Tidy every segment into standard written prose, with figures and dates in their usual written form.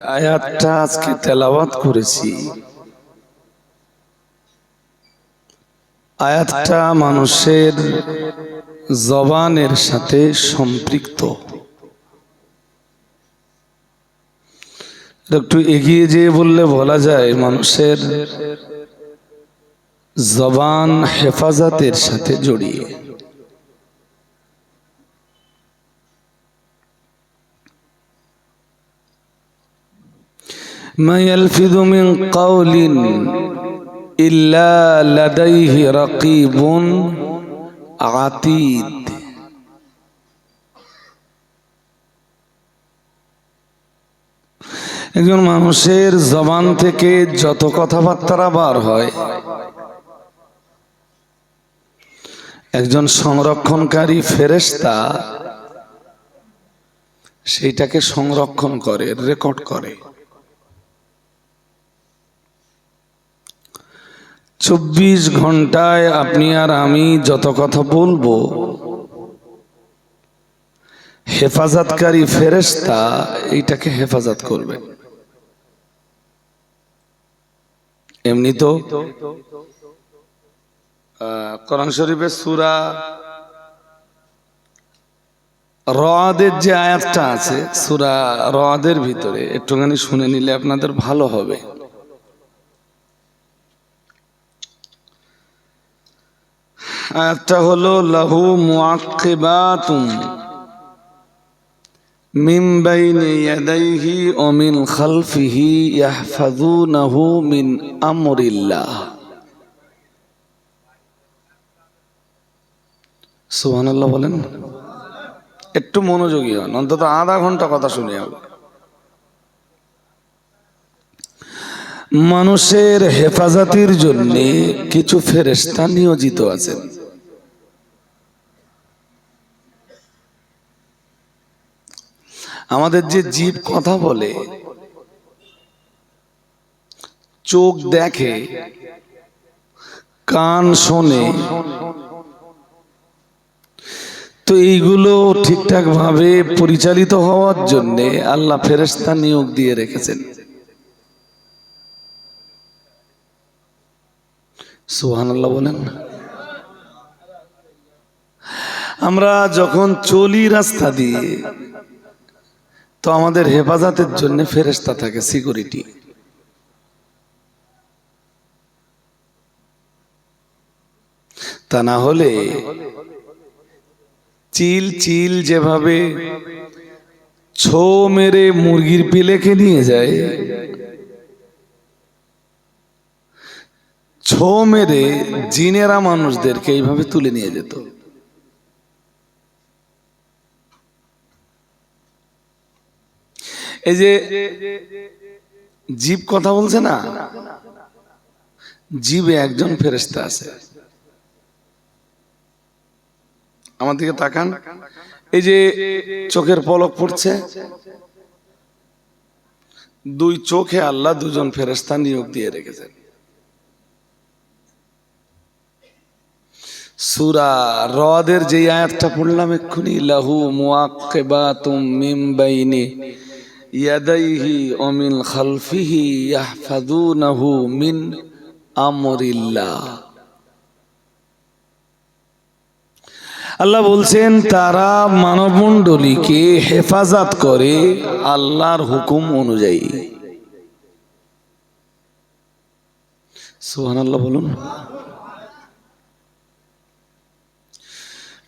আয়াতটা আজকে তেলাওয়াত করেছি। আয়াতটা মানুষের জবানের সাথে সম্পৃক্ত। একটু এগিয়ে যেয়ে বললে বলা যায় মানুষের জবান হেফাজতের সাথে জড়িয়ে। মা ইয়ালফিযু মিন কাওলিন ইল্লা লাদাইহি রাকীবুন আতীদ। একজন মানুষের জবান থেকে যত কথাবার্তা বার হয়, একজন সংরক্ষণকারী ফেরেশতা সেইটাকে সংরক্ষণ করে, রেকর্ড করে। 24 ঘন্টায় আপনি আর আমি যত কথা বলবো, হেফাজতকারী ফেরেশতা এইটাকে হেফাজত করবে। এমনি তো কোরআন শরীফের সূরা রদের যে আয়াতটা আছে, সূরা রদের ভিতরে একটুখানি শুনে নিলে আপনাদের ভালো হবে। আয়াতটা হলো লাহু মুআক্কিবাতুম মিন বাইনি ইয়াদাইহি ওয়া মিন খালফিহি ইয়াহফাযুনাহু মিন আমরিল্লাহ। সুবহানাল্লাহ বলেন। একটু মনোযোগী হন, অন্তত আধা ঘন্টা কথা শুনে হবে। মানুষের হেফাজতের জন্য কিছু ফেরেশতা নিয়োজিত আছেন। আমাদের যে জীব কথা বলে, চোখ দেখে, কান শোনে, তো এইগুলো ঠিকঠাক ভাবে পরিচালিত হওয়ার জন্য আল্লাহ ফেরেশতা নিয়োগ দিয়ে রেখেছেন। সুবহানাল্লাহ বলেন। আমরা যখন চলি রাস্তা দিয়ে, তো আমাদের হেফাজতের জন্য ফেরেশতা থাকে, সিকিউরিটি। তা না হলে চিল চিল যেভাবে ছো মেরে মুরগির পেলেকে নিয়ে যায়, ছো মেরে জিনেরা মানুষদেরকে এইভাবে তুলে নিয়ে যেত। এই যে জীব কথা বলছে না, জীবে একজন ফেরেশতা আছে। আমার দিকে তাকান, এই যে চোখের পলক পড়ছে, দুই চোখে আল্লাহ দুজন ফেরেশতা নিয়োগ দিয়ে রেখেছেন। সূরা রদের যে আয়াতটা পড়লাম এক্ষুনি, লাহু মুআক্কিবাতুম মিন বাইনি ইয়াদাইহি ওয়া মিন খালফিহি ইয়াহফাযুনাহু মিন আমরিল্লাহ। আল্লাহ বলছেন তারা মানবমণ্ডলীকে হেফাজত করে আল্লাহর হুকুম অনুযায়ী। সুবহানাল্লাহ বলুন।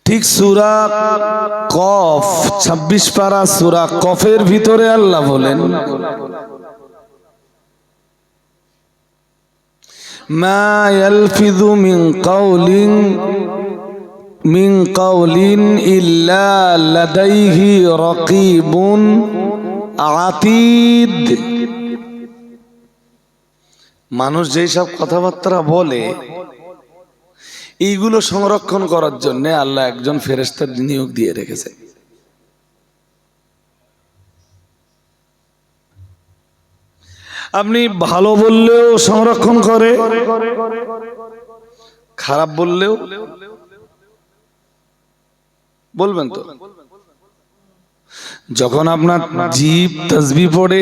ঠিক সূরা কফ 26 পারা সূরা কফের ভিতরে আল্লাহ বলেন, মা ইয়ালফিযু মিন কাওলিন ইল্লা লাদাইহি রাকীবুন আতীদ। মানুষ যেই সব কথাবার্তা বলে, এইগুলো সংরক্ষণ করার জন্য আল্লাহ একজন ফেরেশতা নিয়োগ দিয়ে রেখেছে। আপনি ভালো বললেও সংরক্ষণ করে, খারাপ বললেও বলবেন তো। যখন আপনার জিভ তাসবিহ পড়ে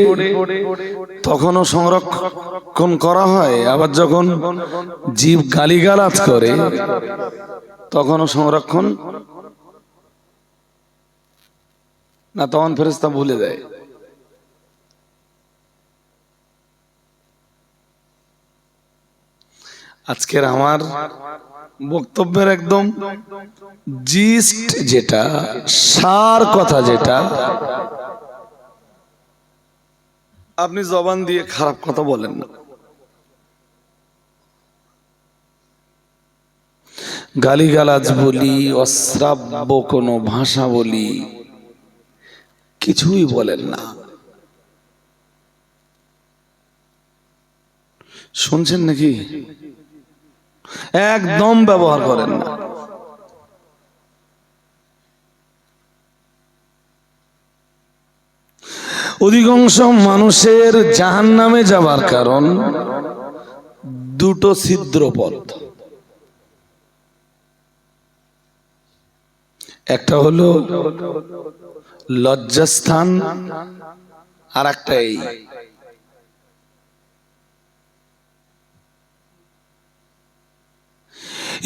তখনও সংরক্ষণ করা হয়, আবার যখন জিভ গালিগালাজ করে তখনও সংরক্ষণ না, তখন ফেরেশতা ভুলে যায়। আজকের আমার বক্তব্যের একদম জিস্ট যেটা, সার কথা যেটা, আপনি জবান দিয়ে খারাপ কথা বলেন না, গালিগালাজ বলি, অশ্রাব্য কোনো ভাষা বলি, কিছুই বলেন না। শুনছেন নাকি? একদম ব্যবহার করেন না। অধিকাংশ মানুষের জাহান্নামে যাবার কারণ দুটো ছিদ্র পথ। একটা হলো লজ্জাস্থান, আর একটা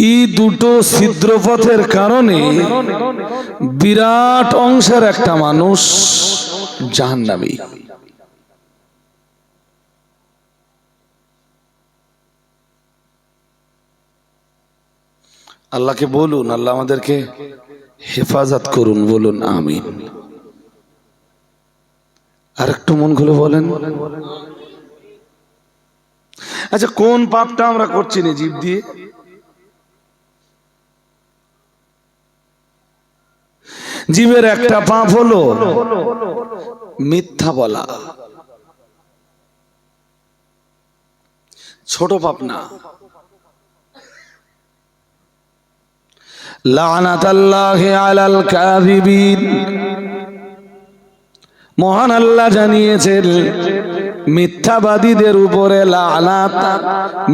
এই দুটো ছিদ্রপথের কারণে বিরাট অংশের একটা মানুষ জাহান্নামী। আল্লাহকে বলুন, আল্লাহ আমাদেরকে হেফাজত করুন, বলুন আমিন। আর একটু মন খুলে বলেন। আচ্ছা, কোন পাপটা আমরা করছি না জিভ দিয়ে? জীবের একটা পাপ হলো মিথ্যা বলা। ছোট পাপ না। লানাতাল্লাহি আলাল কাযিবিন, মহান আল্লাহ জানিয়েছেন মিথ্যাবাদীদের উপরে লানাত,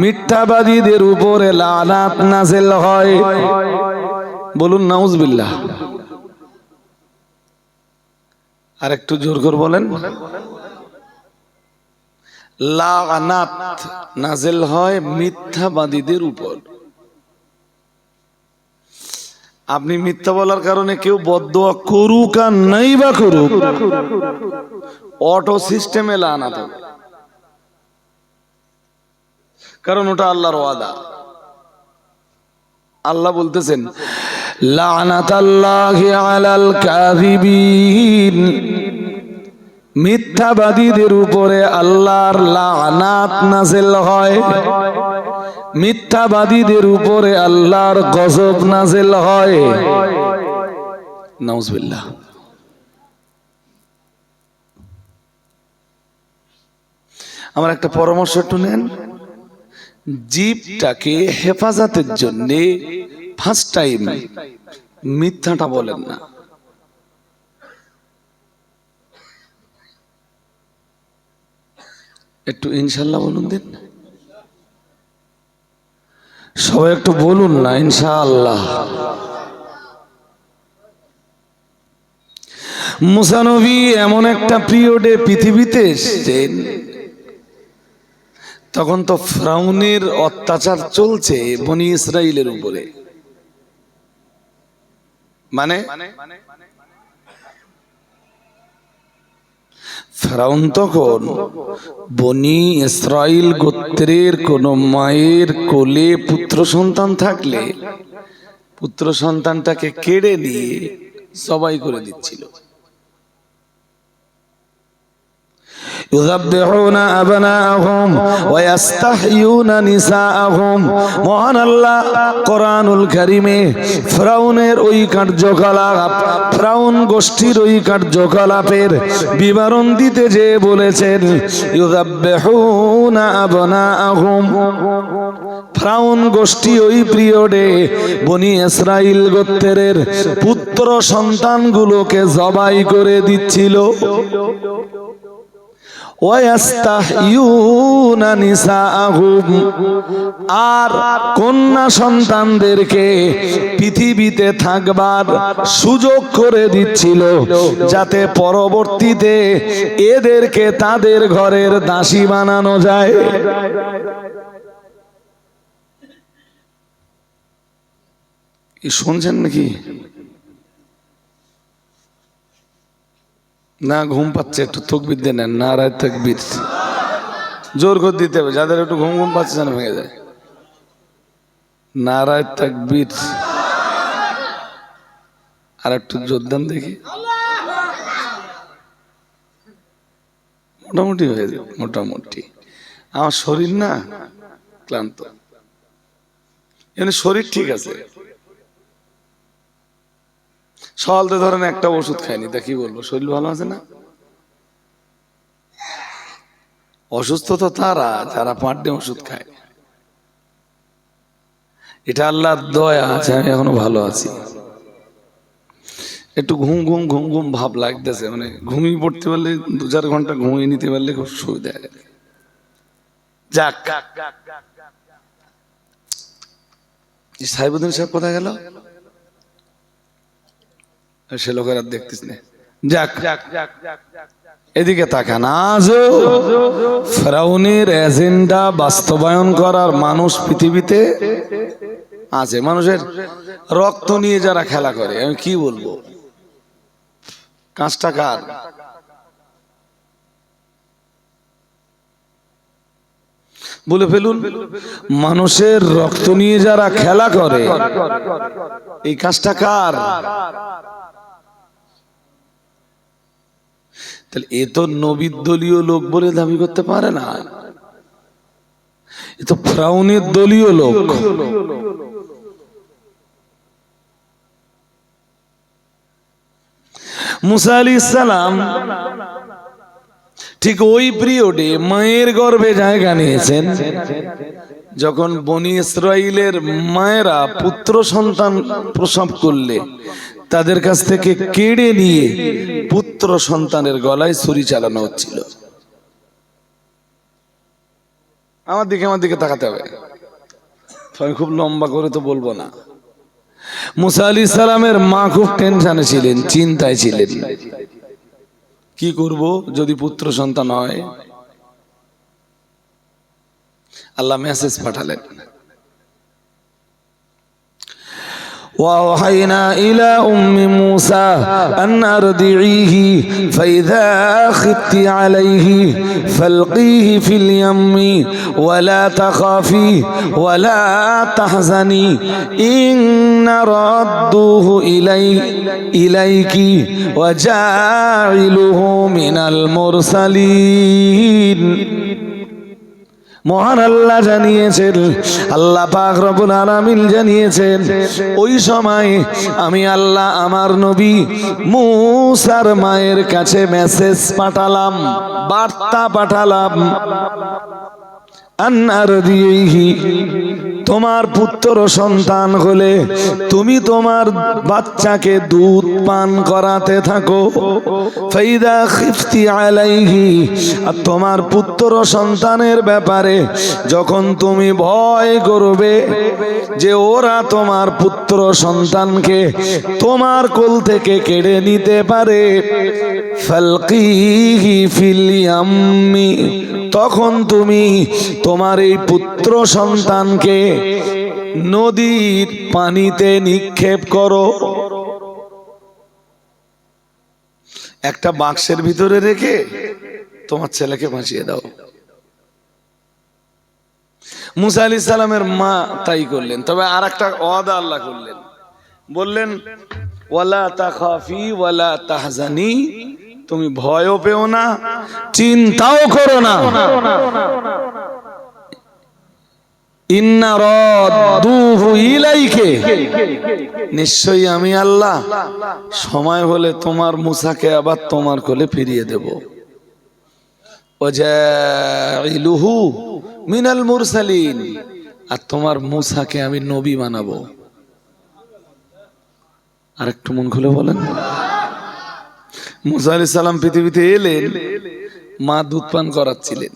মিথ্যাবাদীদের উপরে লানাত নাযিল হয়। বলুন নাউজুবিল্লাহ। আর একটু জোর করে বলেন। লানাত নাযিল হয় মিথ্যাবাদীদের উপর। আপনি মিথ্যা বলার কারণে কেউ বদদোয়া করুক আর নাই বা করুক, অটো সিস্টেমে লানাত হবে, কারণ ওটা আল্লাহর ওয়াদা। আল্লাহ বলতেছেন লানাতাল্লাহি আলাল কাযিবিন, মিথ্যাবাদীদের উপরে আল্লাহর লানাত নাযিল হয়, মিথ্যাবাদীদের উপরে আল্লাহর গজব নাযিল হয়। নাউজুবিল্লাহ। আমার একটা পরামর্শ একটু নেন। জিভটাকে হেফাজতের জন্য ফার্স্ট টাইম মিথ্যাটা বলেন না। একটু ইনশাআল্লাহ বলুন দিন, সবাই একটু বলুন না ইনশাআল্লাহ। মুসা নবী এমন একটা পিরিয়ডে পৃথিবীতে এসেছেন, তখন তো ফিরআউনের অত্যাচার চলছে বনি ইসরাইলের উপরে। মানে ফিরআউন তখন বনি ইসরাইল গোত্রের কোন মায়ের কোলে পুত্র সন্তান থাকলে পুত্র সন্তানটাকে কেড়ে নিয়ে জবাই করে দিচ্ছিল। ইউযাব্বিহুনা আবনাআহুম ওয়া ইস্তাহয়ুনা নিসাআহুম। মহান আল্লাহ কোরআনুল কারীমে ফিরআউনের ওই কার্যকলাপ, ফিরআউন গোষ্ঠীর ওই কার্যকলাপের বিবরণ দিতে যে বলেছেন ইউযাব্বিহুনা আবনাআহুম। ফিরআউন গোষ্ঠী ওই পিরিয়ডে বনি ইসরাইল গোত্রের পুত্র সন্তানগুলোকে জবাই করে দিচ্ছিল। ওয়াস্তাহইউনা নিসাআহুম, আর কন্যা সন্তানদেরকে পৃথিবীতে থাকবার সুযোগ করে দিচ্ছিল, যাতে পরবর্তীতে এদেরকে তাদের ঘরের দাসী বানানো যায়। শুনছেন নাকি? না ঘুম পাচ্ছে? একটু তাকবীর দেন, নারায়ে তাকবীর। জোর করে দিতে হবে, যাদের একটু ঘুম ঘুম পাচ্ছে যেন ভেঙে যায়। নারায়ে তাকবীর। আর একটু জোর দেন দেখি। মোটামুটি হয়ে যায়, মোটামুটি। আমার শরীর না ক্লান্ত, এমনি শরীর ঠিক আছে। সকালতে ধরেন একটা ওষুধ খাইনি, তা কি বলবো, শরীর ভালো আছে না? অসুস্থ তো তারা যারা পার ডে ওষুধ খায়। এটা আল্লাহর দয়া আছে, আমি এখনো ভালো আছি। একটু ঘুম ঘুম ঘুম ঘুম ভাব লাগতেছে, মানে ঘুমিয়ে পড়তে পারলে 2-4 ঘন্টা ঘুমিয়ে নিতে পারলে খুব সুবিধা হয়। যাক, সাহেবুদ্দিন সাহেব কোথায় গেল? সে লোকের আর দেখতিস না। যাক, এদিকে তাকান। আজও ফেরাউনের এজেন্ডা বাস্তবায়ন করার মানুষ পৃথিবীতে আছে। মানুষের রক্ত নিয়ে যারা খেলা করে, আমি কি বলবো, কাজটা কার? বলে ফেলুন। মানুষের রক্ত নিয়ে যারা খেলা করে, এই কাজটা কার? তাহলে এ তো নবীর দলীয় লোক বলে দাবি করতে পারে না, এ তো ফেরাউনের দলীয় লোক। মুসা আলাইহিস সালাম ঠিক ওই পিরিয়ডে মায়ের গর্ভে জায়গা নিয়েছেন, যখন বনি ইসরাইলের মায়েরা পুত্র সন্তান প্রসব করলে তাদের কাছ থেকে কেড়ে নিয়ে পুত্র সন্তানের গলায় ছুরি চালানো হচ্ছিল। আমার দিকে তাকাতে হবে, আমি খুব লম্বা করে তো বলবো না। মুসা আলাইহিস সালামের মা খুব টেনশনে ছিলেন, চিন্তায় ছিলেন, কি করব যদি পুত্র সন্তান হয়। আল্লাহ মেসেজ পাঠালেন, وأوحينا إلى أم موسى أن أرضعيه فإذا خفت عليه فالقيه في اليم ولا تخافي ولا تحزني إن ردوه إليك وجاعله من المرسلين। মহান আল্লাহ জানিয়েছেন, আল্লাহ পাক রব্বুল আলামিন জানিয়েছেন, ওই সময় আমি আল্লাহ আমার নবী মুসার মায়ের কাছে মেসেজ পাঠালাম, বার্তা পাঠালাম, তোমার পুত্র সন্তান হলে তুমি তোমার বাচ্চাকে দুধ পান করাতে থাকো। ফাইদা খিফতি আলাইহি, আর তোমার পুত্র সন্তানের ব্যাপারে যখন তুমি ভয় করবে যে ওরা তোমার পুত্র সন্তানকে তোমার কোল থেকে কেড়ে নিতে পারে, ফালকিহি ফিল ইয়াম্মি, তখন তুমি তোমার এই পুত্র সন্তানকে নদীর পানিতে নিক্ষেপ করো। একটা বাক্সের ভিতরে রেখে তোমার ছেলেকে ভাসিয়ে দাও। মুসা আলাইহিস সালামের মা তাই করলেন। তবে আর একটা ওয়াদা আল্লাহ করলেন, বললেন ওয়ালা তাখাফি ওয়ালা তাহজানি, তুমি ভয়ও পেও না, চিন্তাও করো না। ইন্না রাদ্দুহু ইলাইকে, নিশ্চয়ই আমি আল্লাহ সময় হলে তোমার মুসাকে আবার তোমার কোলে ফিরিয়ে দেব। ওয়াজাইলুহু মিনাল মুরসালিন, আর তোমার মুসাকে আমি নবী বানাবো। আর একটু মন খুলে বলেন। মুসা আলাইহিস সালাম পৃথিবীতে এলেন, মা দুধ পান করাচ্ছিলেন।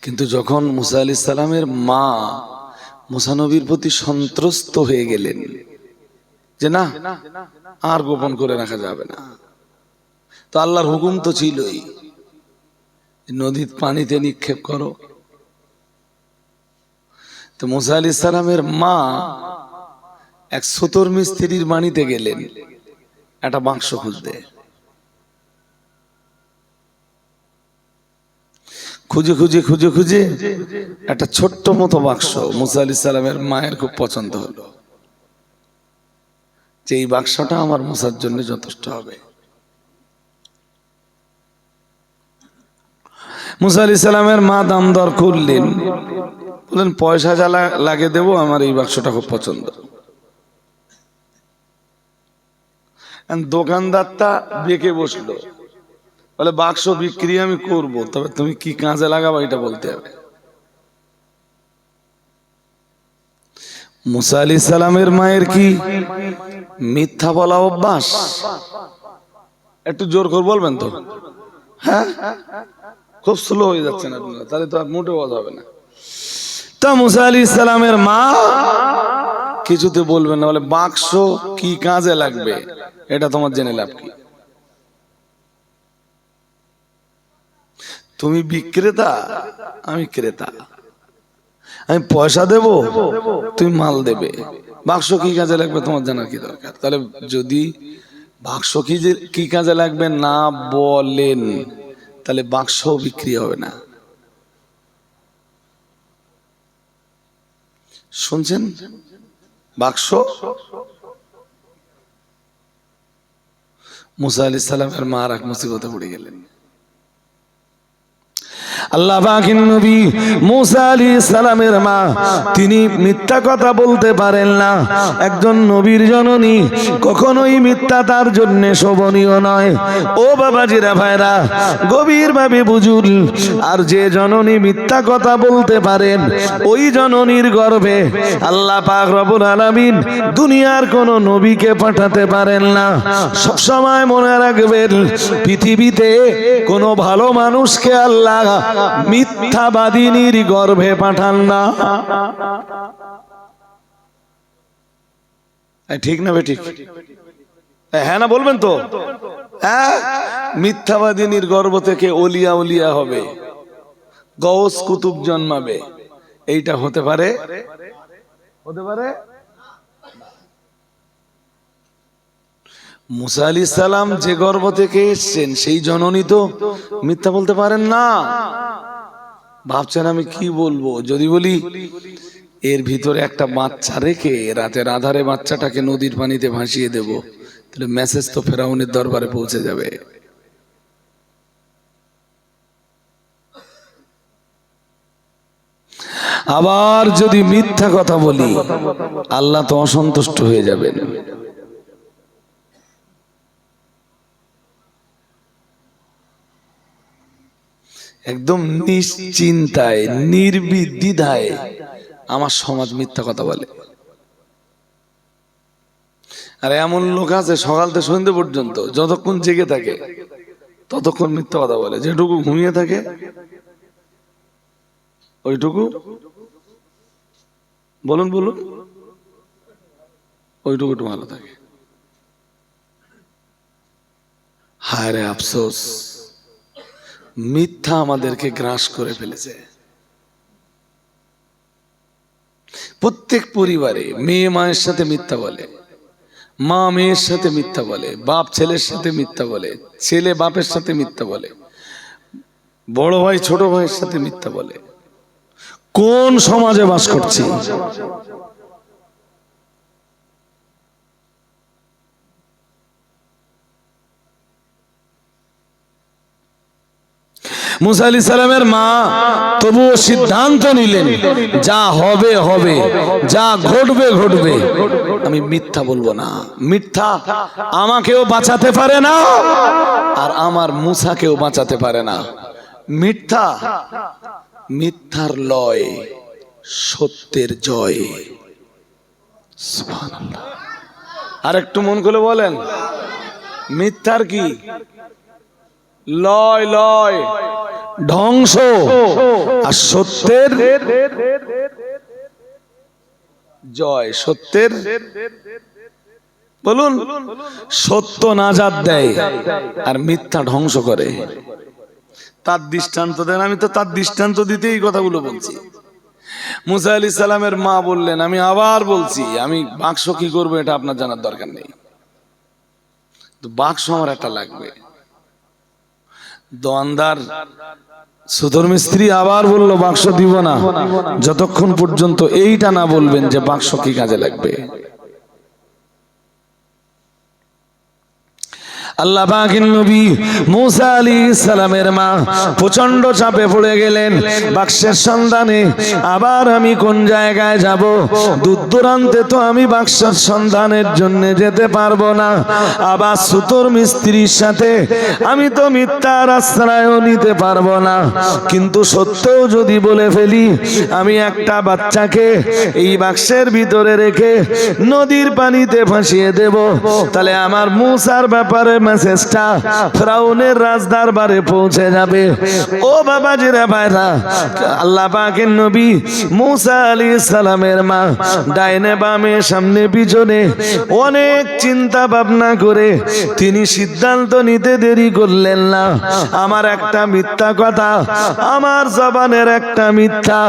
কিন্তু যখন মুসা আলাইহিস সালামের মা মুসা নবীর প্রতি সন্ত্রস্ত হয়ে গেলেন যে না আর গোপন করে রাখা যাবে না, তো আল্লাহর হুকুম তো ছিলই নদীর পানিতে নিক্ষেপ করো। তো মুসা আলাইহিস সালামের মা এক সুতোর মিস্ত্রির বাড়িতে গেলেন একটা বাক্স খুঁজতে। খুঁজে খুঁজে খুঁজে খুঁজে একটা ছোট্ট মতো বাক্স মুসা আলাইহিস সালামের মায়ের খুব পছন্দ হলো, যে এই বাক্সটা আমার মুসার জন্য যথেষ্ট হবে। মুসা আলাইহিস সালামের মা দাম দর করলেন, বললেন পয়সা যা লাগে দেবো, আমার এই বাক্সটা খুব পছন্দ। দোকানদারটা বেঁকে বসলো, বলে বাক্স বিক্রি আমি করব, তবে তুমি কি কাজে লাগাবো এটা বলতে হবে। মুসা আলাইহিস সালামের মায়ের কি মিথ্যা বলা অভ্যাস? একটু জোর করে বলবেন তো। হ্যাঁ, খুব স্লো হয়ে যাচ্ছেন আপনারা, তাহলে তো আর মোটেও কথা হবে না। তা মুসা আলাইহিস সালামের মা কিছুতে বলবেন না, বলে বাক্স কি কাজে লাগবে এটা তোমার জেনে লাভ কি? তুমি বিক্রেতা, আমি ক্রেতা, আমি পয়সা দেব, তুমি মাল দেবে, বাক্স কি কাজে লাগবে তোমার জানার কি দরকার? তাহলে যদি বাক্স কি কাজে লাগবে না বলেন, তাহলে বাক্স বিক্রি হবে না। শুনছেন? বাক্স মুসা আলাইহিস সালামের মা আর এক মুসিবতে পড়ে গেলেন। আল্লাহ পাকের নবী মুসা আলাইহিস সালামের মা তিনি মিথ্যা কথা বলতে পারেন না। একজন নবীর জননী কখনোই মিথ্যা তার জন্য শোভনীয় নয়। ও বাবাজিরা ভাইরা, গভীরভাবে বুঝুন। আর যে জননী মিথ্যা কথা বলতে পারেন, ওই জননীর গর্ভে আল্লাহ পাক রব্বুল আলামিন দুনিয়ার কোন নবীকে পাঠাতে পারেন না। সব সময় মনে রাখবেন, পৃথিবীতে কোন ভালো মানুষকে আল্লাহ মিথ্যাবাদিনীর গর্ভে পাঠান না। ঠিক না বেঠিক? হ্যাঁ না বলবেন তো? হ্যাঁ, মিথ্যাবাদিনীর গর্ভ থেকে ওলিয়া উলিয়া হবে, গৌস কুতুব জন্মাবে, এইটা হতে পারে? হতে পারে? মুসা আলাইহিস সালাম যে গর্ভ থেকে এসেছেন সেই জননী তো মিথ্যা বলতে পারেন না। ভাবছেন আমি কি বলবো? যদি বলি এর ভিতরে একটা বাচ্চা রেখে রাতের আধারে বাচ্চাটাকে নদীর পানিতে ভাসিয়ে দেব, তাহলে মেসেজ তো ফেরাউনের দরবারে পৌঁছে যাবে। আবার যদি মিথ্যা কথা বলি, আল্লাহ তো অসন্তুষ্ট হয়ে যাবেন। একদম নিশ্চিন্তায় নির্বিদ্বিধায় আমার সমাজ মিথ্যা কথা বলে। আর এমন লোক আছে সকাল থেকে সন্ধ্যে পর্যন্ত যতক্ষণ জেগে থাকে ততক্ষণ মিথ্যা কথা বলে, যেটুকু ঘুমিয়ে থাকে ওইটুকু বলুন বলুন ওইটুকু একটু ভালো থাকে। হায় রে আফসোস, মিথ্যা আমাদেরকে গ্রাস করে ফেলেছে। প্রত্যেক পরিবারে মেয়ে মায়ের সাথে মিথ্যা বলে, মা মেয়ের সাথে মিথ্যা বলে, বাপ ছেলের সাথে মিথ্যা বলে, ছেলে বাপের সাথে মিথ্যা বলে, বড় ভাই ছোট ভাইয়ের সাথে মিথ্যা বলে। কোন সমাজে বাস করছি? মুসা আলাইহিস সালামের মা তবুও সিদ্ধান্ত নিলেন, যা হবে হবে, যা ঘটবে ঘটবে, আমি মিথ্যা বলবো না। মিথ্যা আমাকেও বাঁচাতে পারে না, আর আমার মুসাকেও বাঁচাতে পারে না। মিথ্যা, মিথ্যার লয়, সত্যের জয়। সুবহানাল্লাহ। আর একটু মন খুলে বলেন, মিথ্যার কি লয় লয় ধ্বংস, আর সত্যের জয়। সত্যের বলুন, সত্য নাজাত দেয় আর মিথ্যা ধ্বংস করে। তার দৃষ্টান্ত দেন। আমি তো তার দৃষ্টান্ত দিতেই এই কথাগুলো বলছি। মুসা আলাইহিস সালামের মা বললেন, আমি আবার বলছি, আমি বাক্স কি করবো এটা আপনার জানার দরকার নেই, তো বাক্স আমার একটা লাগবে। দোয়ানদার সুতোর মিস্ত্রি আবার বলল, বাক্স দিব না যতক্ষণ পর্যন্ত এইটা না বলবেন যে বাক্স কি কাজে লাগবে। আল্লাহ পাকের নবী মুসা আলাইহিস সালামের মা প্রচন্ড চাপে পড়ে গেলেন বাক্সের সন্ধানে। আবার আমি কোন জায়গায় যাব? দূর দূরান্তে তো আমি বাক্সের সন্ধানের জন্য যেতে পারবো না। আবার সুতোর মিস্ত্রির সাথে আমি তো মিথ্যার আশ্রয়ও নিতে পারবো না। কিন্তু সত্যও যদি বলে ফেলি, আমি একটা বাচ্চাকে এই বাক্সের ভিতরে রেখে নদীর পানিতে ভাসিয়ে দেব, তাহলে আমার মুসার ব্যাপারে মেসেজটা ফিরাউনের রাজদরবারে পৌঁছে যাবে। ও বাবাজিরা ভাইরা, আল্লাহ পাকের নবী মুসা আলাইহিস সালামের মা ডাইনে বামে সামনে পিছনে অনেক চিন্তা ভাবনা করে তিনি সিদ্ধান্ত নিতে দেরি করলেন না। আমার একটা মিথ্যা কথা, আমার জবানের একটা মিথ্যা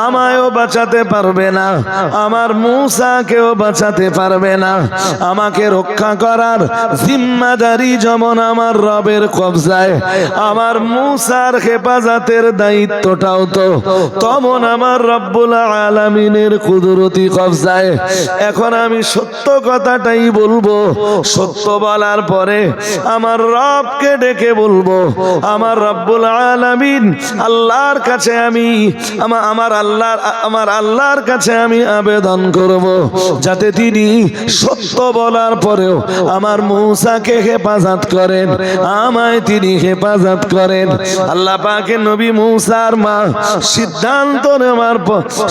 আমায়ও বাঁচাতে পারবে না, আমার মুসাকেও বাঁচাতে পারবে না। আমাকে রক্ষা করার জিম্মাদারি যেমন আমার রবের কবজায়, আমার মুসার হেফাজতের দায়িত্বটাও তো তেমন আমার রব্বুল আলামিনের কুদরতি কবজায়। এখন আমি সত্য কথাটাই বলবো। সত্য বলার পরে আমার রবকে ডেকে বলবো, আমার রব্বুল আলামিন আল্লাহর কাছে আমি আমার আল্লাহর কাছে আমি আবেদন করব, যাতে তিনি সত্য বলার পরেও আমার মুসাকে হেফাজত করেন, আমায় তিনি হেফাজত করেন। আল্লাহ পাকের নবী মুসার মা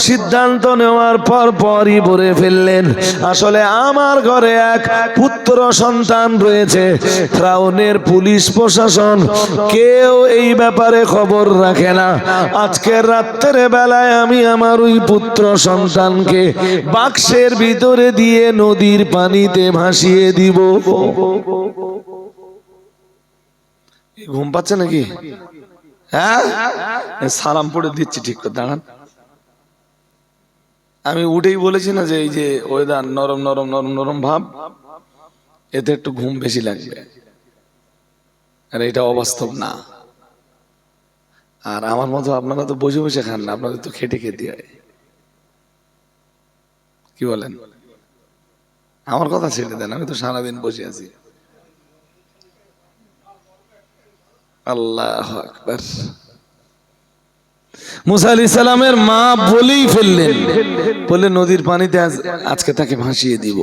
সিদ্ধান্ত নেওয়ার পর পরই বলে ফেললেন, আসলে আমার ঘরে এক পুত্র সন্তান রয়েছে। ফিরাউনের পুলিশ প্রশাসন কেউ এই ব্যাপারে খবর রাখে না। আজকের রাতের বেলায় আমি আমার ওই পুত্র সন্তানকে বাক্সের ভিতরে দিয়ে নদীর পানিতে ভাসিয়ে দিব। ঘুম পাচ্ছে নাকি? হ্যাঁ, সালাম পড়ে দিচ্ছি, ঠিক করে দাঁড়ান। আমি উঠেই বলেছি না যে এই যে ওয়েদার নরম নরম নরম নরম ভাব, এতে একটু ঘুম বেশি লাগবে, আর এটা অবাস্তব না। আর আমার মতো আপনারা তো বসে বসে খান না, আপনাদের তো খেটে খেতে হয়। কি বলেন? আমার কথা ছেড়ে দেন, আমি তো সারাদিন বসে আছি। আল্লাহু আকবার। মুসা আলাইহিস সালামের মা বলেই ফেললেন, বলে নদীর পানিতে আজকে তাকে ভাসিয়ে দিব,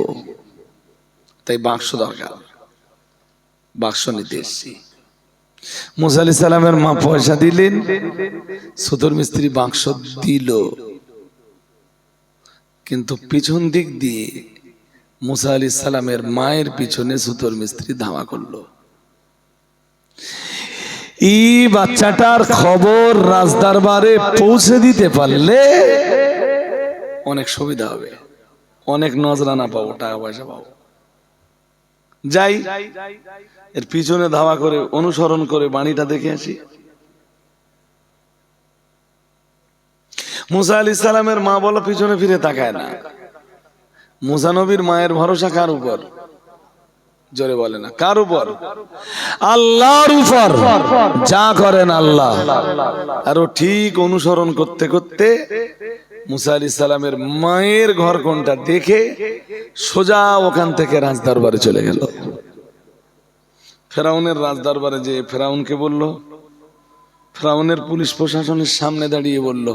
তাই বাক্স দরকার, বাক্স নিতে এসেছি। মুসা আলাইহিস সালামের মা পয়সা দিলেন, সুতোর মিস্ত্রি বাক্স দিল, কিন্তু পিছন দিক দিয়ে মুসা আলাইহিস সালামের মায়ের পিছনে সুতোর মিস্ত্রি ধাওয়া করলো। এই বাচ্চাটার খবর রাজদরবারে পৌঁছে দিতে পারলে অনেক সুবিধা হবে, অনেক নজরানা পাবো, টাকা পয়সা পাবো। যাই, এর পিছনে ধাওয়া করে অনুসরণ করে বাণীটা দেখে আসি। মুসা আলাইহিস সালামের মা বলো পিছনে ফিরে তাকায় না। মুসা নবীর মায়ের ভরসা কার উপর? জোরে বলে না, কার উপর? আল্লাহর উপর। যা করেন আল্লাহ। আর ও ঠিক অনুসরণ করতে করতে মুসা আলাইহিস সালামের মায়ের ঘর কোনটা দেখে সোজা ওখান থেকে রাজদরবারে চলে গেল। ফেরাউনের রাজদরবারে যে ফেরাউনকে বলল, ফেরাউনের পুলিশ প্রশাসনের সামনে দাঁড়িয়ে বলল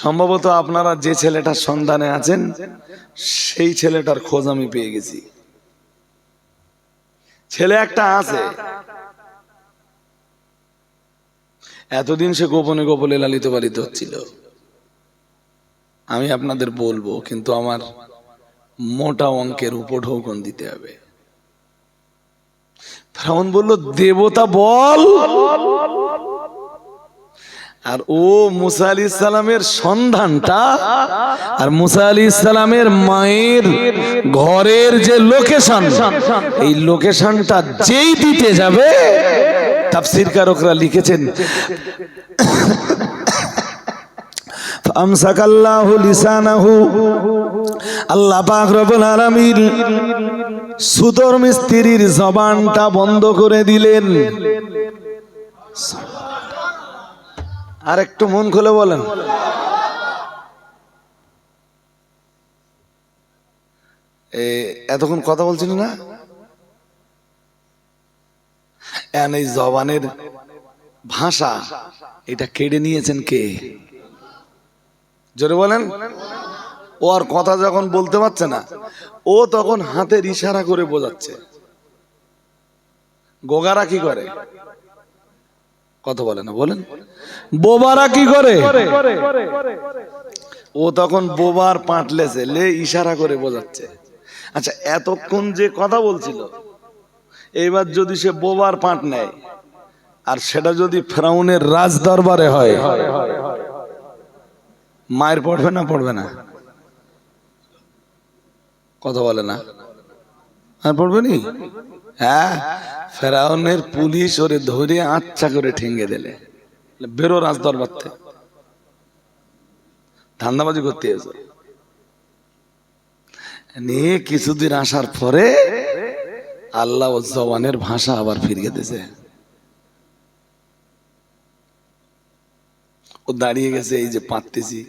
সম্ভবত আপনারা যে ছেলেটার সন্ধানে আছেন সেই ছেলেটার খোঁজ আমি পেয়ে গেছি। ছেলে একটা আছে, এতদিন সে গোপনে গোপনে লালিত পালিত হচ্ছিল। আমি আপনাদের বলবো, কিন্তু আমার মোটা অঙ্কের উপঢৌকন দিতে হবে। ফেরাউন বলল দেবতা বল। আর ও মুসা আলাইহিস সালামের সন্ধানটা আর মুসা আলাইহিস সালামের মায়ের ঘরের যে লোকেশন, এই লোকেশনটা যেই দিতে যাবে, তাফসীরকারকরা লিখেছেন আমসাকাল্লাহু লিসানাহু, আল্লাহ পাক রব্বুল আলামিন সুতর মিস্ত্রির জবানটা বন্ধ করে দিলেন। আর একটু মন খুলে বলেন। এতক্ষণ কথা বলছিল না, এই জবানের ভাষা এটা কেড়ে নিয়েছেন কে? জোরে বলেন। ও আর কথা যখন বলতে পারছে না, ও তখন হাতের ইশারা করে বোঝাচ্ছে। গোগারা কি করে? কথা বলে না, বলেন। বোবারা কি করে? ও তখন বোবার পাটলেছে, লে ইশারা করে বোঝাচ্ছে। আচ্ছা, এতক্ষণ যে কথা বলছিল, এইবার যদি সে বোবার পাট নেয় আর সেটা যদি ফেরাউনের রাজ দরবারে হয়, মায়ের পড়বে না পড়বে না? কথা বলে না, আর পড়বে নি? হ্যাঁ, ফেরাউনের পুলিশ ওরে ধরে আচ্ছা করে ঠেঙ্গে দিলে, বেরো রাজ দরবার থেকে, ধান্দাবাজি করতে এসো। নিয়ে কিছুদিন আসার পরে আল্লাহ ও জবানের ভাষা আবার ফিরিয়ে দিয়েছে। ও দাঁড়িয়ে গেছে, এই যে পারতেছি,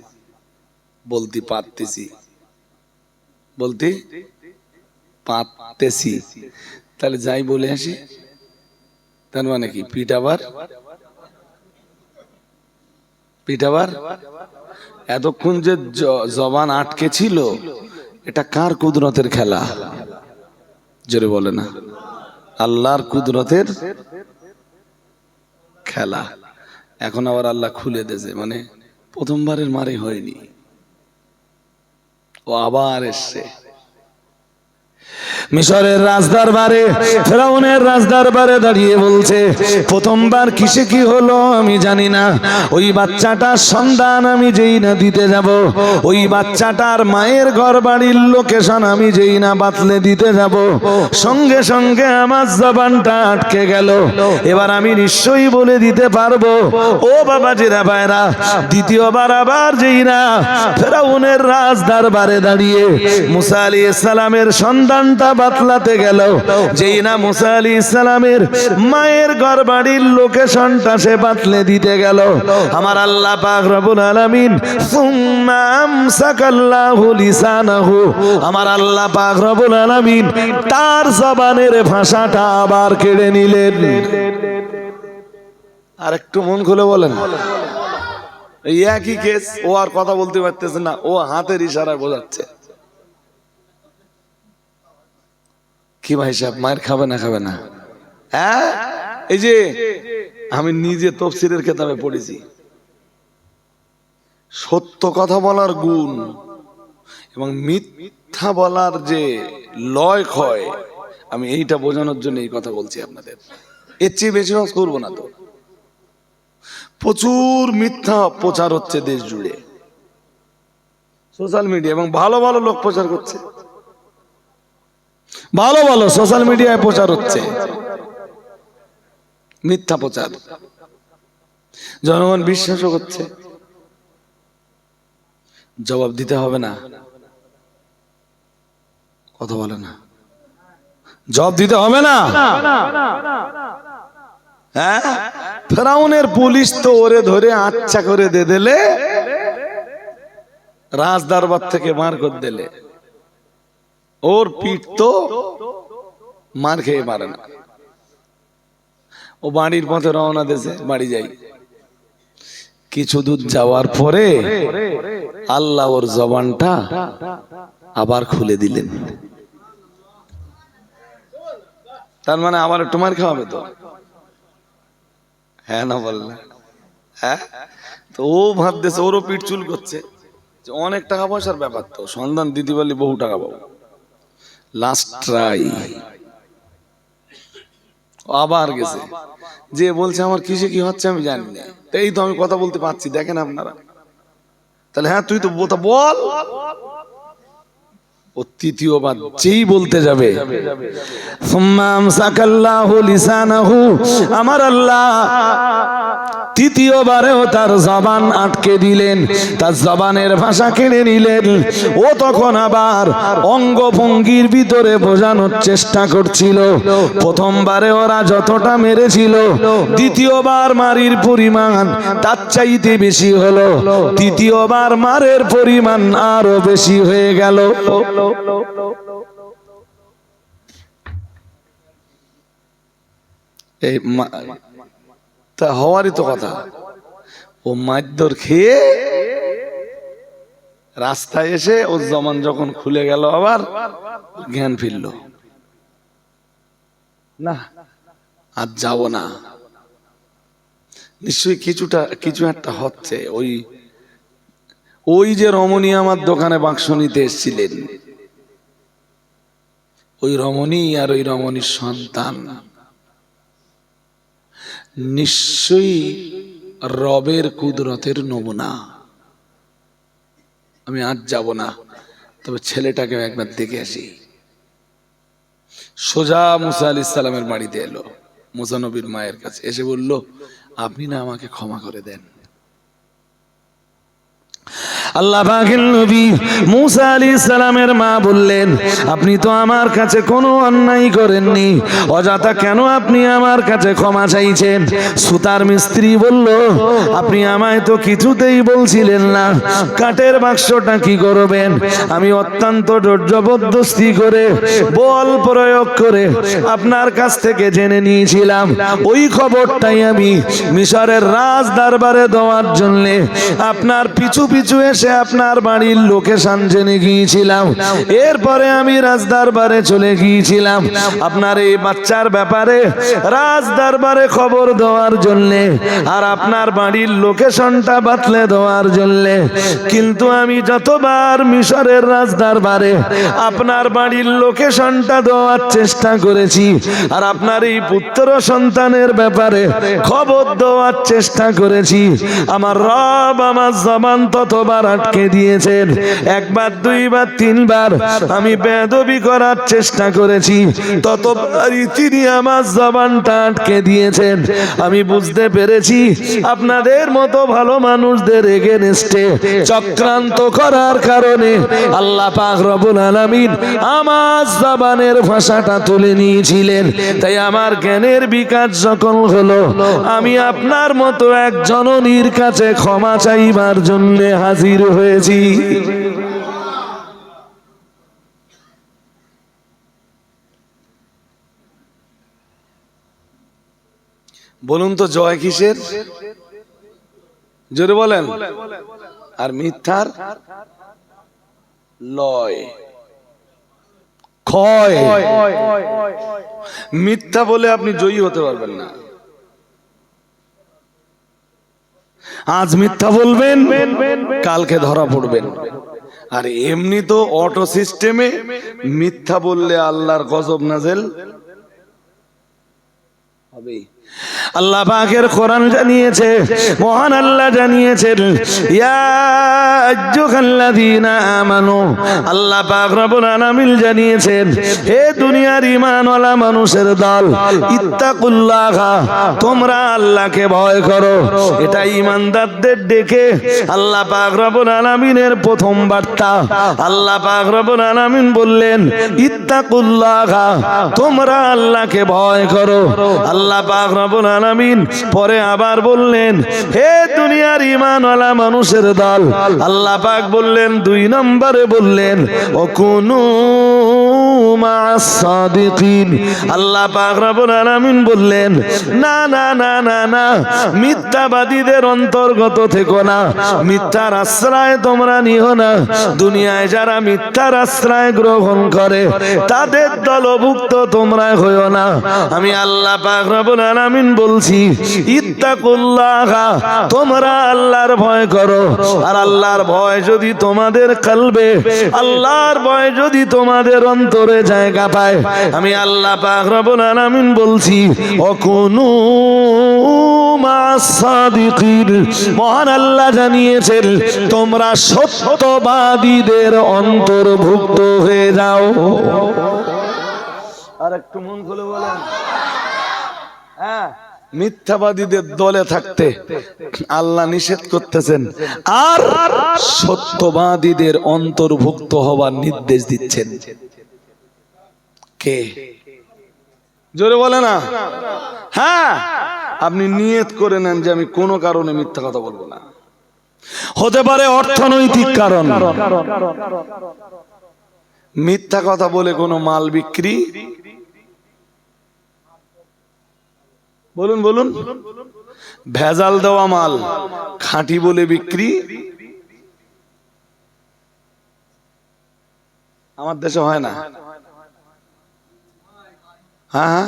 বলতে পারতেছি, বলতে পারতেছি, তাহলে যাই বলে আসি, তার মানে কি? পিটাবার পিটাবার। এতক্ষণ যে জবান আটকে ছিল, এটা কার কুদরতের খেলা? জোরে বলে না। আল্লাহর কুদরতের খেলা। এখন আবার আল্লাহ খুলে দিয়েছে, মানে প্রথমবারের মারে হয়নি, ও আবার এসছে মিশরের রাজদরবারে। ফেরাউনের রাজদরবারে দাঁড়িয়ে বলছে, প্রথমবার কিসে কি হলো আমি জানি না, ওই বাচ্চাটার সন্ধান আমি যেই না দিতে যাব, ওই বাচ্চাটার মায়ের ঘর বাড়ির লোকেশন আমি যেই না বাতলে দিতে যাব, সঙ্গে সঙ্গে আমার জবানটা আটকে গেল। এবার আমি নিশ্চয়ই বলে দিতে পারবো। ও বাবা জিরা ভাইরা, দ্বিতীয়বার আবার যেই না ফেরাউনের রাজদরবারে দাঁড়িয়ে মুসা আলাইহিস সালামের সন্ধানটা বাতলাতে গেল, যেই না মুসা আলাইহিস সালামের মায়ের ঘর বাড়ির লোকেশনটা সে বাতলে দিতে গেল, আমার আল্লাহ পাক রব্বুল আলামিন সুম্মা আমসাকাল্লাহু লিসানাহু, আমার আল্লাহ পাক রব্বুল আলামিন তার জবানের ভাষাটা আবার কেড়ে নিলেন। আর একটু মন খুলে বলেন। এই একই কেস, ও আর কথা বলতে পারতেছে না, ও হাতের ইশারায় বোঝাচ্ছে। কি ভাই সাহেব, মায়ের খাবে না খাবে না? হ্যাঁ, এই যে আমি নিজে তাফসীরের কিতাবে পড়েছি, সত্য কথা বলার গুণ এবং মিথ্যা বলার যে লয় ক্ষয়, আমি এইটা বোঝানোর জন্য এই কথা বলছি আপনাদের। এর চেয়ে বেশি কাজ করবো না তো। প্রচুর মিথ্যা প্রচার হচ্ছে দেশ জুড়ে, সোশ্যাল মিডিয়া, এবং ভালো ভালো লোক প্রচার করছে, ভালো ভালো সোশ্যাল মিডিয়ায় প্রচার হচ্ছে মিথ্যা প্রচার, জনগণ বিশ্বাসও করছে। জবাব দিতে হবে না? কথা বলে না, জবাব দিতে হবে না? হ্যাঁ, ফেরাউনের পুলিশ তো ওরে ধরে আচ্ছা করে দিয়ে দিলে, রাজ দরবার থেকে মার করে দিলে, ওর পিঠ তো মার খেয়ে পারে না। ও বাড়ির পথে রওনা দিয়েছে, বাড়ি যাই। কিছু দূর যাওয়ার পরে আল্লাহ ওর জবানটা আবার খুলে দিলেন। তার মানে আবার একটু মার খাওয়াবে তো? হ্যাঁ না বললে? হ্যাঁ, তো ও ভাবতেছে, ওরও পিঠ চুল করছে, অনেক টাকা পয়সার ব্যাপার, তো সন্ধান দিতে পারলে বহু টাকা পাবো। লাস্ট ট্রাই, আবার গেছে, যে বলছে আমার কিসে কি হচ্ছে আমি জানি না, এই তো আমি কথা বলতে পারছি, দেখেন আপনারা। তাহলে হ্যাঁ তুই তো বল। ও তৃতীয়বার যেই বলতে যাবে, আমার আল্লাহ তৃতীয়বারেও তার জবান আটকে দিলেন, তার জবানের ভাষা কেড়ে নিলেন। ও তখন আবার অঙ্গভঙ্গির ভিতরে বোঝানোর চেষ্টা করছিল। প্রথমবারে ওরা যতটা মেরেছিল, দ্বিতীয়বার মারির পরিমাণ তার চাইতে বেশি হলো, তৃতীয়বার মারের পরিমাণ আরো বেশি হয়ে গেল। এই তা হওয়ারই তো কথা। ও মাইদর খেয়ে রাস্তায় এসে ওর জমান যখন খুলে গেল, আবার জ্ঞান ফিরল, না আজ যাব না, নিশ্চয়ই কিছু একটা হচ্ছে। ওই যে রমণী আমার দোকানে বাক্স নিতে এসেছিলেন, ওই রমণী আর ওই রমণীর সন্তান নিশ্চয়ই রবের কুদরতের নমুনা। আমি আজ যাব না, তবে ছেলেটাকে একবার দেখে আসি। সোজা মুসা আলাইহিস সালামের বাড়িতে এলো, মুসা নবীর মায়ের কাছে এসে বলল, আপনি না আমাকে ক্ষমা করে দেন। আল্লাহ পাকের নবী মুসা আলাইহিস সালামের মা বললেন, আপনি তো আমার কাছে কোনো অন্যায় করেননি, অযথা কেন আপনি আমার কাছে ক্ষমা চাইছেন? সুতার মিস্ত্রি বলল, আপনি আমায় তো কিছুতেই বলছিলেন না কাঠের বাক্সটা কি করবেন। আমি অত্যন্ত জবরদস্তি করে, বল প্রয়োগ করে আপনার কাছ থেকে জেনে নিয়েছিলাম। ওই খবরটাই আমি মিশরের রাজ দরবারে দেওয়ার জন্য আপনার পিছু পিছু এসে আপনার বাড়ির লোকেশন জেনে গিয়েছিলাম। এরপরে আমি রাজ দরবারে চলে গিয়েছিলাম আপনার এই বাচ্চার ব্যাপারে রাজ দরবারে খবর দেওয়ার জন্য, আর আপনার বাড়ির লোকেশনটা বাতলে দেওয়ার জন্য। কিন্তু আমি যতবার মিশরের রাজ দরবারে আপনার বাড়ির লোকেশনটা দেওয়ার চেষ্টা করেছি, আর আপনার এই পুত্র সন্তানের ব্যাপারে খবর দেওয়ার চেষ্টা করেছি, আমার রব আমার জবান ততবার আটকে দিয়েছেন। একবার দুইবার তিনবার আমি বেয়াদবি করার চেষ্টা করেছি, ততবারই তিনি আমার জবানটা আটকে দিয়েছেন। আমি বুঝতে পেরেছি আপনাদের মতো ভালো মানুষদের এগেনস্টে চক্রান্ত করার কারণে আল্লাহ পাক রব্বুল আলামিন আমার জবানের ভাষাটা তুলে নিয়েছিলেন। তাই আমার জ্ঞানের বিকাশ যখন হলো, আমি আপনার মতো এক জননীর কাছে ক্ষমা চাইবার জন্য হাজির হয়েছি। বলুন তো জয় কিসের? জোরে বলেন। আর মিথ্যার লয়, ক্ষয়। মিথ্যা বলে আপনি জয়ী হতে পারবেন না। আজ মিথ্যা বলবেন, কালকে ধরা পড়বেন। আর এমনি তো অটো সিস্টেমে মিথ্যা বললে আল্লাহর গজব নাজেল হবে। আল্লাহ পাকের কোরআন জানিয়েছে, মহান আল্লাহ জানিয়েছেন, ইয়া আইয়ুহাল্লাযীনা আমানু, আল্লাহ পাক রব্বুল আলামিন জানিয়েছেন, হে দুনিয়ার ঈমানওয়ালা মানুষের দল, ইত্তাকুল্লাহা, তোমরা আল্লাহকে ভয় করো। এটা ঈমানদারদের ডেকে আল্লাহ পাক রব্বুল আলামিনের প্রথম বার্তা। আল্লাহ পাক রব্বুল আলামিন বললেন, ইত্তাকুল্লাহা, তোমরা আল্লাহকে ভয় করো। আল্লাহ পাক রব্বুল আলামিন পরে আবার বললেন, হে দুনিয়ার ঈমানওয়ালা মানুষের দল, আল্লাহ পাক বললেন, দুই নম্বরে বললেন, ওকুনু মা'আস সাদিকিন। আল্লাহ পাক রব্বুল আলামিন বললেন, না না না না না, মিথ্যাবাদীদের অন্তর্গত থেকো না, মিথ্যার আশ্রয় তোমরা নিও না। দুনিয়ায় যারা মিথ্যার আশ্রয় গ্রহণ করে তাদের দলভুক্ত তোমরা হইও না। আমি আল্লাহ পাক রব্বুল আলামিন বলছি ইত্তাকুল্লাহ, তোমরা আল্লাহর ভয় করো। আর আল্লাহর ভয় যদি তোমাদের কলবে, আল্লাহর ভয় যদি তোমাদের অন্তরে জায়গা পায়, আমি আল্লাহ পাক রব্বুল আলামিন বলছি অকুনু মা'আস সাদিকিন, মহান আল্লাহ জানিয়েছেন তোমরা সত্যবাদীদের অন্তর্ভুক্ত হয়ে যাও। আর একটু মন খুলে বলেন, হ্যাঁ, মিথ্যাবাদীদের দলে থাকতে আল্লাহ নিষেধ করতেছেন, আর সত্যবাদীদের অন্তর্ভুক্ত হওয়ার নির্দেশ দিচ্ছেন। কে? জোরে বলে না। হ্যাঁ, আপনি নিয়ত করে নেন যে আমি কোনো কারণে মিথ্যা কথা বলবো না। হতে পারে অর্থনৈতিক কারণ, মিথ্যা কথা বলে কোনো মাল বিক্রি, বলুন বলুন, ভেজাল দেওয়া মাল খাঁটি বলে বিক্রি আমার দেশে হয় না। হ্যাঁ,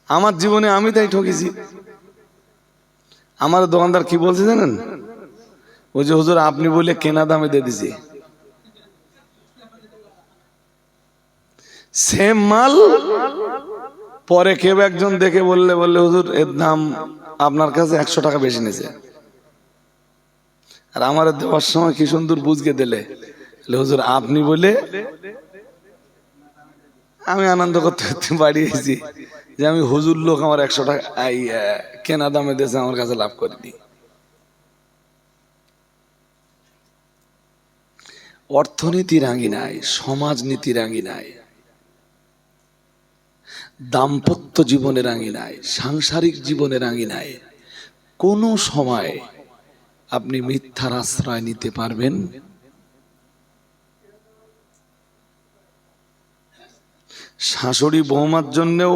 আমার জীবনে আমি তাই ঠকেছি। আমার দোকানদার কি বলছে জানেন? ওই যে হুজুর আপনি বলে কেনা দামে দিয়ে দিছি, সেম মাল পরে কেউ একজন দেখে বললে হুজুর এর দাম আপনার কাছে 100 টাকা বেশি নিয়েছে। আর আমার দেওয়ার সময় কি সুন্দর বুঝকে দিলে, হুজুর আপনি বলে আমি আনন্দ করতে করতে বাড়িয়েছি যে আমি হুজুর লোক, আমার 100 টাকা কেনা দামে দিয়েছে, আমার কাছে লাভ করিনি। অর্থনীতি রাঙি নাই, সমাজনীতি রাঙি নাই, দাম্পত্য জীবনে রাঙি নাই, সাংসারিক জীবনে রাঙি নাই। কোন সময় আপনি মিথ্যার আশ্রয় নিতে পারবেন? শাশুড়ি বৌমার জন্যও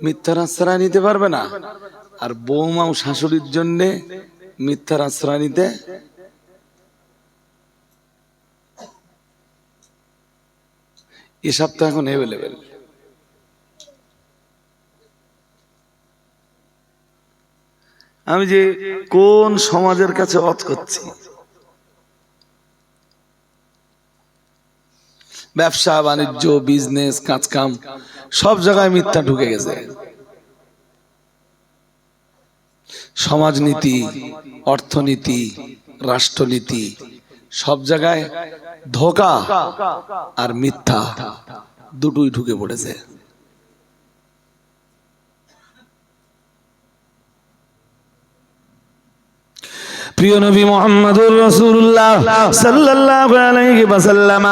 মিথ্যার আশ্রয় নিতে পারবে না, আর বৌমাও শাশুড়ির জন্য মিথ্যার আশ্রয় নিতে। এসব তো এখন অ্যাভেলেবেল। আমি যে কোন সমাজের কাছে অত করছি, ব্যবসা বাণিজ্য, বিজনেস, কাজকাম সব জায়গায় মিথ্যা ঢুকে গেছে। সমাজনীতি, অর্থনীতি, রাষ্ট্রনীতি সব জায়গায় ধোঁকা আর মিথ্যা দুটোই ঢুকে পড়েছে। প্রিয় নবী মুহাম্মদুর রাসূলুল্লাহ সাল্লাল্লাহু আলাইহি ওয়াসাল্লাম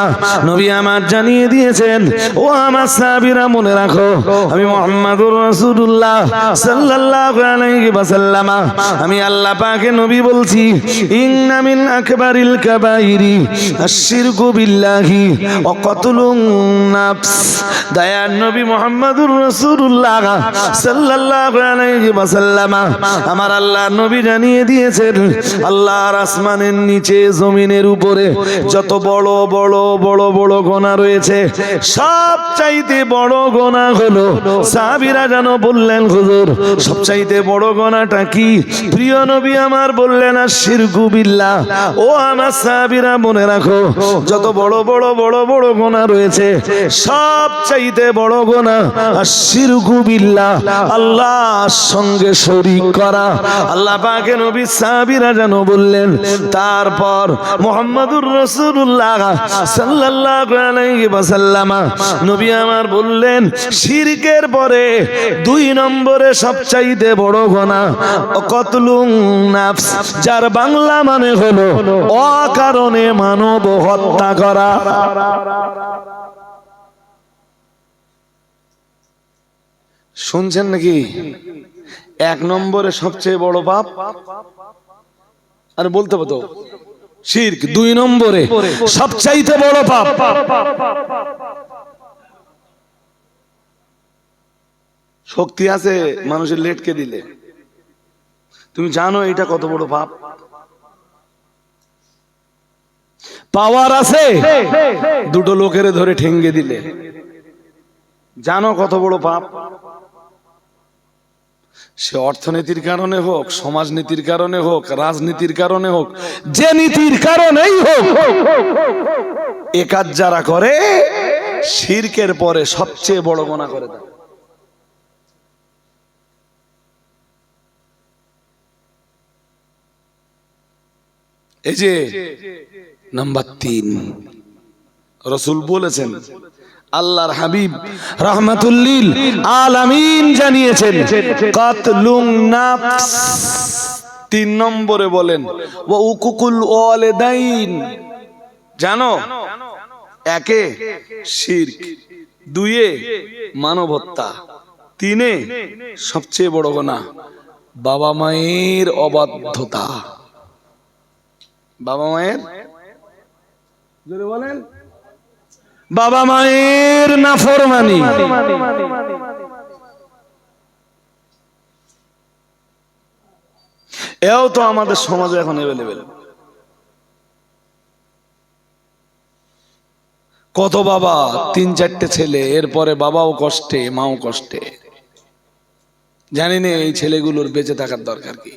নবী আমার জানিয়ে দিয়েছেন, ও আমার সাহাবীরা মনে রাখো, আমি মুহাম্মদুর রাসূলুল্লাহ সাল্লাল্লাহু আলাইহি ওয়াসাল্লাম আমি আল্লাহ পাকের নবী বলছি, ইন্না মিন আকবারিল কাবাইরি আশ-শিরকু বিল্লাহি ওয়া কতলুন নাফস। দয়ার নবী মুহাম্মদুর রাসূলুল্লাহ সাল্লাল্লাহু আলাইহি ওয়াসাল্লাম আমার আল্লাহ নবী জানিয়ে দিয়েছেন, আল্লাহর আসমানের নিচে জমিনের উপরে যত বড় বড় বড় বড় গোনা রয়েছে, সবচাইতে বড় গোনা হলো, সাহাবীরা যেন বললেন হুজুর সবচাইতে বড় গোনাটা কি? প্রিয় নবী আমার বললেন আশ-শিরকু বিল্লাহ। ও আমার সাহাবীরা মনে রাখো, যত বড় বড় বড় বড় গোনা রয়েছে সবচাইতে বড় গোনা আশ-শিরকু বিল্লাহ, আল্লাহর সঙ্গে শরীক করা। আল্লাহ পাকের নবী সাহাবীরা যেন বললেন, তারপর মুহাম্মদুর রাসূলুল্লাহ সাল্লাল্লাহু আলাইহি ওয়াসাল্লাম নবী আমার বললেন, শিরকের পরে 2 নম্বরে সবচাইতে বড় গুনাহ কতলুন নাফস, যার বাংলা মানে হলো অকারণে মানব হত্যা করা। শুনছেন নাকি? 1 নম্বরে সবচেয়ে বড় পাপ, আর বলতে হতো শিরক। 2 নম্বরে সবচাইতে বড় পাপ। শক্তি আছে মানুষের লেটকে দিলে, তুমি জানো এটা কত বড় পাপ? পাওয়ার আছে 2 লোকের ধরে ঠেঙ্গে দিলে, জানো কত বড় পাপ? সে অর্থনীতির কারণে হোক, সমাজনীতির কারণে হোক, রাজনীতির কারণে হোক, যে নীতির কারণেই হোক, এ কাজ যারা করে শিরকের পরে সবচেয়ে বড় গুনাহ করে দেয়। এই যে নাম্বার ৩ রাসূল বলেছেন, আল্লাহর হাবিব রাহমাতুল্লিল আলামিন জানিয়েছেন, কাতলুন নাফস। ৩ নম্বরে বলেন ওয়া উকুকুল ওয়ালিদাইন। জানো, ১ শিরক, ২ মানব হত্যা, ৩ সবচেয়ে বড় গুনাহ বাবা মায়ের অবাধ্যতা। বাবা মায়ের, জোরে বলেন, বাবা মায়ের নাফরমানি। এও তো আমাদের সমাজে এখন অ্যাভেলেবেল। কত বাবা ৩-৪টে ছেলে, এরপরে বাবাও কষ্টে, মাও কষ্টে। জানি না এই ছেলেগুলোর বেঁচে থাকার দরকার কি?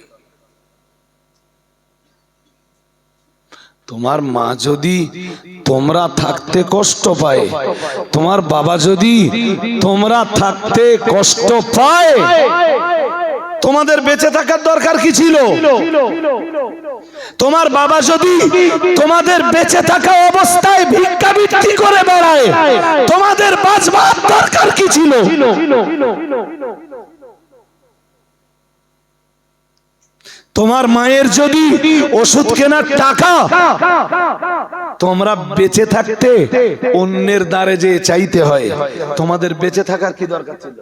তোমার মা যদি তোমরা থাকতে কষ্ট পায়, তোমার বাবা যদি তোমরা থাকতে কষ্ট পায়, তোমাদের বেঁচে থাকার দরকার কি ছিল? তোমার বাবা যদি তোমাদের বেঁচে থাকা অবস্থায় ভিক্ষাবৃত্তি করে বেড়ায়, তোমাদের বাঁচবার দরকার কি ছিল? তোমার মায়ের যদি ওষুধ কেনার টাকা তোমরা বেঁচে থাকতে অন্যের দ্বারে যে চাইতে হয়, তোমাদের বেঁচে থাকার কি দরকার ছিল?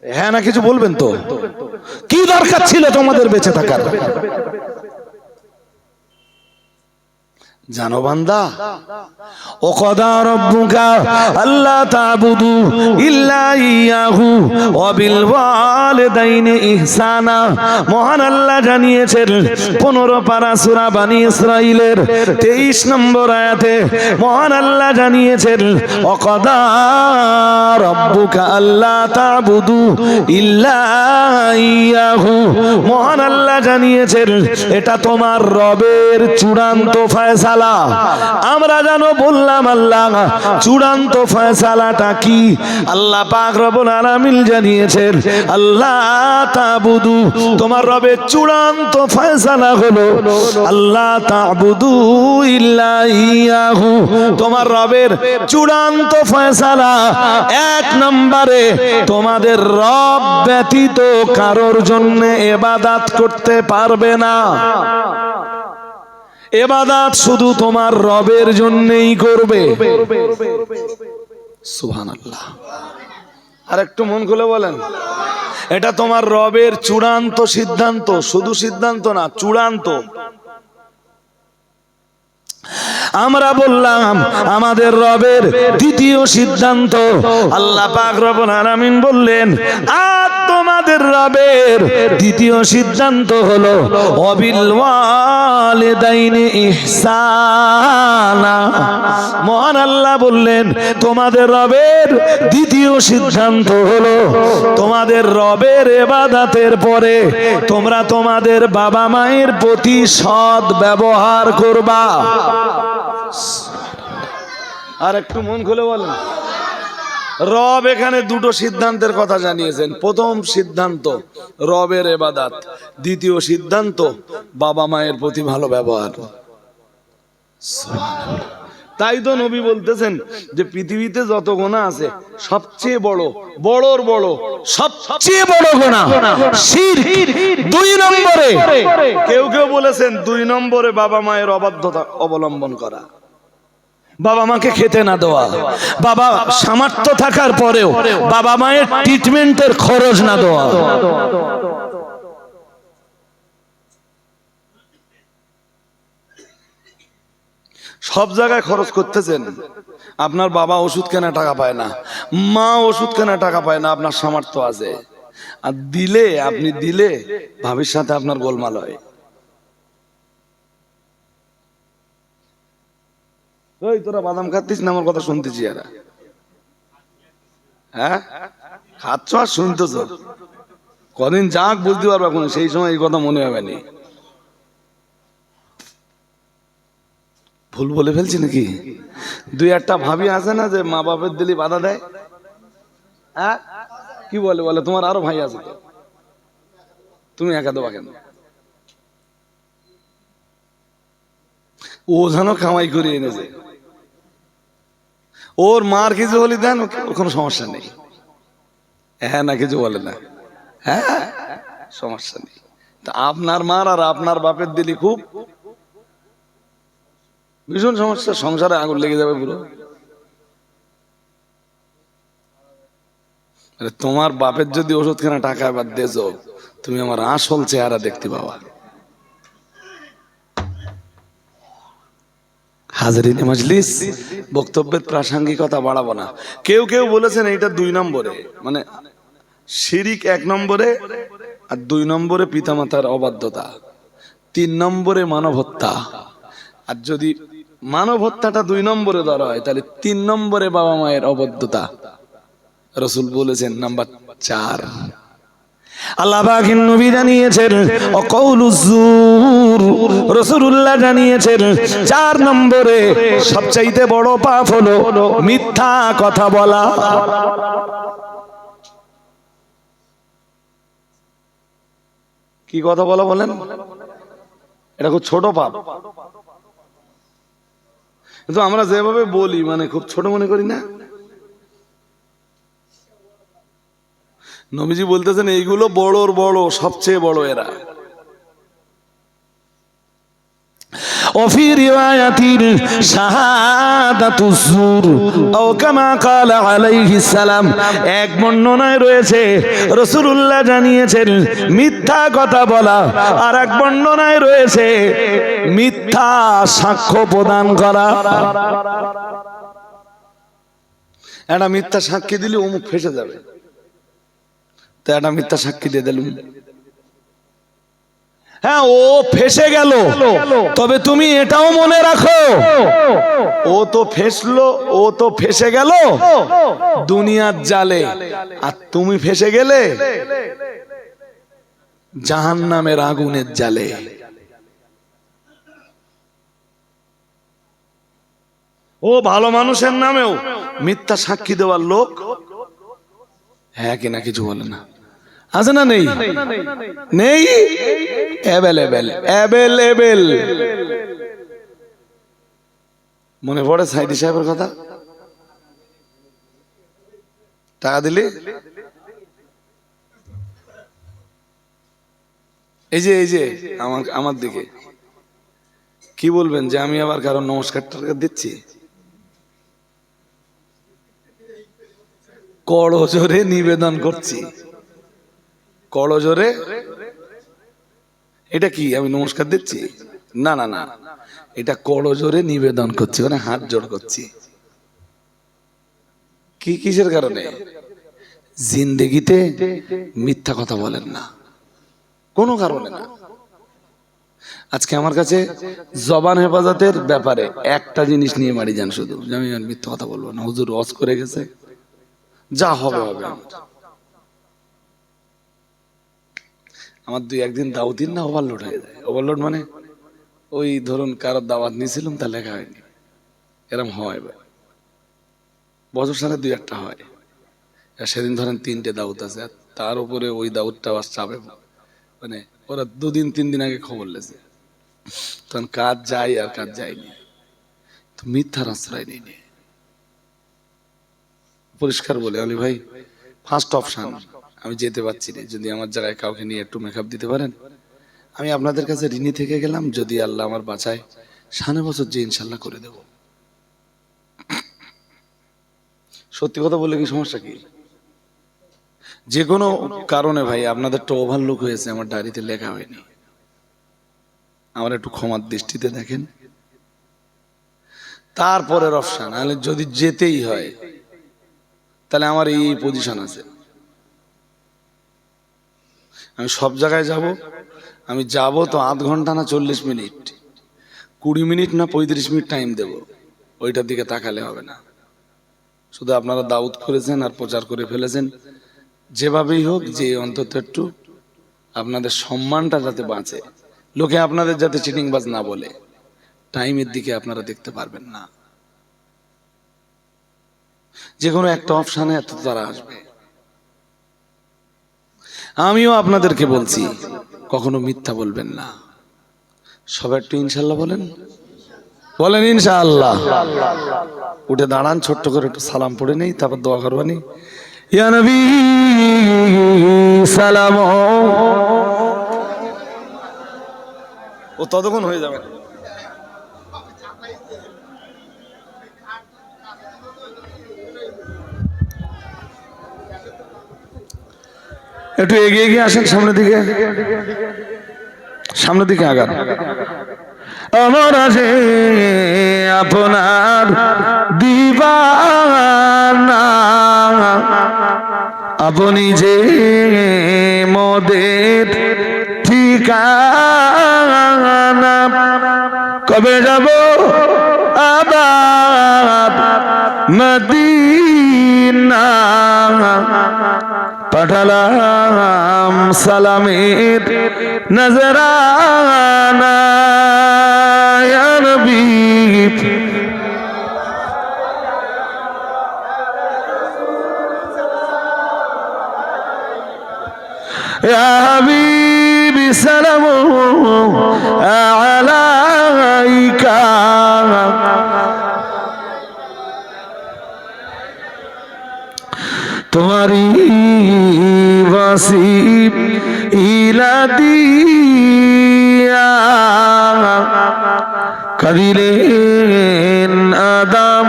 হ্যাঁ না কিছু বলবেন তো? কি দরকার ছিল তোমাদের বেঁচে থাকার? জানো বান্দা, ও কদা রব্বুকা আল্লা তা'বুদু ইল্লা ইয়াহু ওয়া বিল ওয়ালিদাইনি ইহসানা। মহান আল্লাহ জানিয়েছেন 15 পারা সূরা বনী ইসরাঈলের 23 নম্বর আয়াতে, মহান আল্লাহ জানিয়েছেন ও কদা রব্বুকা আল্লা তা'বুদু ইল্লা ইয়াহু। মহান আল্লাহ জানিয়েছেন এটা তোমার রবের চূড়ান্ত ফয়সালা। আমরা জানো বললাম আল্লাহ চূড়ান্ত ফয়সালাটা কি? আল্লাহ পাক রব্বুল আলামিন জানিয়েছেন আল্লাহ তা'বুদু, তোমার রবের চূড়ান্ত ফয়সালা হলো আল্লাহ তা'বুদু ইল্লা ইয়াহু। তোমার রবের চূড়ান্ত ফয়সালা 1 নম্বরে তোমাদের রব ব্যতীত কারোর জন্য ইবাদত করতে পারবে না। ইবাদত শুধু তোমার রবের জন্যই করবে। সুবহানাল্লাহ। আর একটু মন খুলে বলেন, এটা তোমার রবের চূড়ান্ত সিদ্ধান্ত। শুধু সিদ্ধান্ত না, চূড়ান্ত। আমরা বললাম আমাদের রবের দ্বিতীয় সিদ্ধান্ত। আল্লাহ পাক রব্বুল আলামিন বললেন আর তোমাদের রবের দ্বিতীয় সিদ্ধান্ত হলো ওয়াবিল ওয়ালিদাইনি ইহসানা। মহান আল্লাহ বললেন তোমাদের রবের দ্বিতীয় সিদ্ধান্ত হলো তোমাদের রবের ইবাদতের পরে তোমরা তোমাদের বাবা মায়ের প্রতি সৎ ব্যবহার করবা। আর একটু মন খুলে বলেন, রব এখানে 2টো সিদ্ধান্তের কথা জানিয়েছেন। প্রথম সিদ্ধান্ত রবের ইবাদত, দ্বিতীয় সিদ্ধান্ত বাবা মায়ের প্রতি ভালো ব্যবহার। তাই তো নবী বলতেছেন যে পৃথিবীতে যত গুনাহ আছে সবচেয়ে বড়, বড়র বড়, সবচেয়ে বড় গুনাহ শিরক। 2 নম্বরে, কেউ কেউ বলেছেন 2 নম্বরে বাবা মায়ের অবাধ্যতা অবলম্বন করা, বাবা মাকে খেতে না দেওয়া, বাবা সামর্থ্য থাকার পরেও বাবা মায়ের ট্রিটমেন্টের খরচ না দেওয়া। সব জায়গায় খরচ করতেছেন, আপনার বাবা ওষুধ কেনা টাকা পায় না, মা ওষুধ কেনা টাকা পায় না, আপনার সামর্থ্য আছে, আর দিলে আপনি দিলে ভাবির সাথে আপনার গোলমাল হয়। ওই তোরা বাদাম খাচ্ছিস না, আমার কথা শুনতেছি। এরা হ্যাঁ খাচ্ছ আর শুনতেছ, কদিন যাক বুঝতে পারবে এখন, সেই সময় এই কথা মনে হবে নি। ভুল বলে ফেলছি নাকি? দুই একটা ভাবি আছে না যে মা বাপের দিলি বাধা দেয়, হ্যাঁ কি বলে, বলে তোমার আরো ভাই আছে তো, তুমি একা দেবা কেন? ও যেন কামাই করে এনেছে, ওর মার কিছু হলে দেন, কোনো সমস্যা নেই, হ্যাঁ না কিছু বলে না, হ্যাঁ সমস্যা নেই। তা আপনার মার আর আপনার বাপের দিলি খুব ভীষণ সমস্যা, সংসারে আগুন লেগে যাবে পুরো। তোমার বাপের যদি ওষুধ কেনা টাকা এবার দেছ, তুমি আমার আসল চেহারা দেখতে পাবা। হাজারিন মজলিস, বক্তব্যের প্রাসঙ্গিকতা বাড়াবো না। কেউ কেউ বলেছেন এইটা 2 নম্বরে, মানে শিরিক 1 নম্বরে, আর 2 নম্বরে পিতামাতার অবাধ্যতা, 3 নম্বরে মানব হত্যা। আর যদি মানব হত্যাটা 2 নম্বরে ধরা হয়, তাহলে 3 নম্বরে বাবা মায়ের অবাধ্যতা। রাসূল বলেছেন নাম্বার 4। আল্লাহ পাকের নবী জানিয়েছেন অকাউলুজ জুর, রাসূলুল্লাহ জানিয়েছেন 4 নম্বরে সবচাইতে বড় পাপ হলো মিথ্যা কথা বলা। কি কথা বলা বলেন? এটা খুব ছোট পাপ, কিন্তু আমরা যেভাবে বলি মানে খুব ছোট মনে করি না। নবীজি বলতেছেন এইগুলো বড়র বড়, সবচেয়ে বড় এরা। وفي رواية شهادة الزور أو كما قال عليه السلام, এক বর্ণনায় রয়েছে রাসূলুল্লাহ জানিয়েছেন মিথ্যা কথা বলা, আর এক বর্ণনায় রয়েছে মিথ্যা সাক্ষ্য প্রদান করা। একটা মিথ্যা সাক্ষী দিলে অমুক ফেসে যাবে, তো একটা মিথ্যা সাক্ষী দিয়ে দিলুম, হ্যাঁ ও ফেসে গেল, তবে তুমি এটাও মনে রাখো ও তো ফেসলো, ও তো ফেসে গেল দুনিয়ার জালে, আর তুমি ফেসে গেলে জাহান্নামের আগুনের জালে। ও ভালো মানুষের নামেও মিথ্যা সাক্ষী দেওয়ার লোক, হ্যাঁ কিনা কিছু বলে না, আছে না নেই? নেই, অ্যাভেলেবেল অ্যাভেলেবেল। মনে পড়ে সাইদি সাহেবের কথা, টাকা দিলে এই যে আমার দিকে কি বলবেন যে আমি আবার কারণ নমস্কার টাকা দিচ্ছি? করজোরে নিবেদন করছি, করজোরে। এটা কি আমি নমস্কার দিচ্ছি? না না না, এটা করজোরে নিবেদন করছি, মানে হাত জোড় করছি। কি কিসের কারণে? জিন্দেগিতে মিথ্যা কথা বলেন না, কোনো কারণে না। আজকে আমার কাছে জবান হেফাজতের ব্যাপারে একটা জিনিস নিয়ে মারি যান, শুধু আমি মিথ্যা কথা বলবো না, হুজুর ওয়াজ করে গেছে, যা হবে হবে। আমার 2-1 দিন দাওয়াতিন না ওভারলোড হয়ে যায়। ওভারলোড মানে ওই ধরুন কারোর দাওয়াত নিয়েছিলাম, তা লেখা হয়নি, এরকম হয় বছর সালে 2-1টা হয়। সেদিন ধরেন 3টে দাওয়াত আছে, তার উপরে ওই দাওয়াতটা আবার চাপে, মানে ওরা 2-3 দিন আগে খবর লেছে, তখন কাজ যাই আর কাজ যায়নি, তো মিথ্যার আশ্রয় নেই। পরিষ্কার বলে আলী ভাই, ফার্স্ট অপশন আমি যেতে পারছি না, যদি আমার জায়গায় কাউকে নিয়ে একটু মেকআপ দিতে পারেন, আমি আপনাদের কাছে ঋণী থেকে গেলাম, যদি আল্লাহ আমার বাঁচায় 5 বছর যে ইনশাল্লাহ করে দেব। সত্যি কথা বললে কি সমস্যা কি? যে কোনো কারণে ভাই আপনাদের তো ওভারলুক হয়েছে, আমার ডায়েরিতে লেখা হয়নি, আমার একটু ক্ষমার দৃষ্টিতে দেখেন। তারপরের অপশন, যদি যেতেই হয় তাহলে আমার এই পজিশন আছে, আমি সব জায়গায় যাব। আমি যাব তো 8 ঘন্টা না 40 মিনিট, 20 মিনিট না 35 মিনিট টাইম দেব, ওইটার দিকে তাকালে হবে না। শুধু আপনারা দাউদ করেছেন আর প্রচার করে ফেলেছেন। যেভাবেই হোক, যে অন্তত একটু আপনাদের সম্মানটা যাতে বাঁচে, লোকে আপনাদের যাতে চিটিংবাজ না বলে, টাইমের দিকে আপনারা দেখতে পারবেন না। যে কোনো একটা অপশানে এত তারা আসবে। আমিও আপনাদেরকে বলছি, কখনো মিথ্যা বলবেন না। সবাই একটু ইনশাল্লাহ বলেন, বলেন ইনশাআল্লাহ। উঠে দাঁড়ান, ছোট্ট করে একটু সালাম পড়ে নেই, তারপর দোয়া করবানি। ইয়া নবী সালাম। ও ততক্ষণ হয়ে যাবে। একটু এগিয়ে গিয়ে আসেন, সামনের দিকে, সামনের দিকে আগান। আমার আছে আপনার দিবানা, আপনি যে মোদের ঠিকানা, কবে যাব আবার মদিনা, পাঠালাম সালামের নজরানা, ইয়া নবী ইয়া হাবিবি সালাম আলাইকা, তোমারি ওয়াসিব ইলা দিয়া, কদিলেন আদম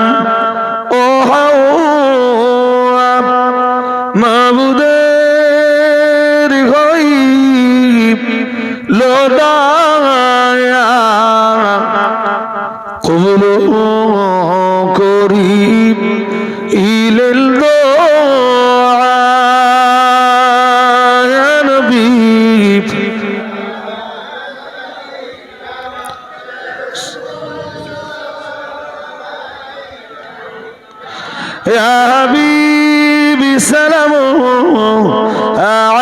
ও হাওয়া, মাবুদের গয়ব লোদায়া, কবুল করিব ইলেল দোয়া, ইয়া নবী ইয়া হাবিবি সালাম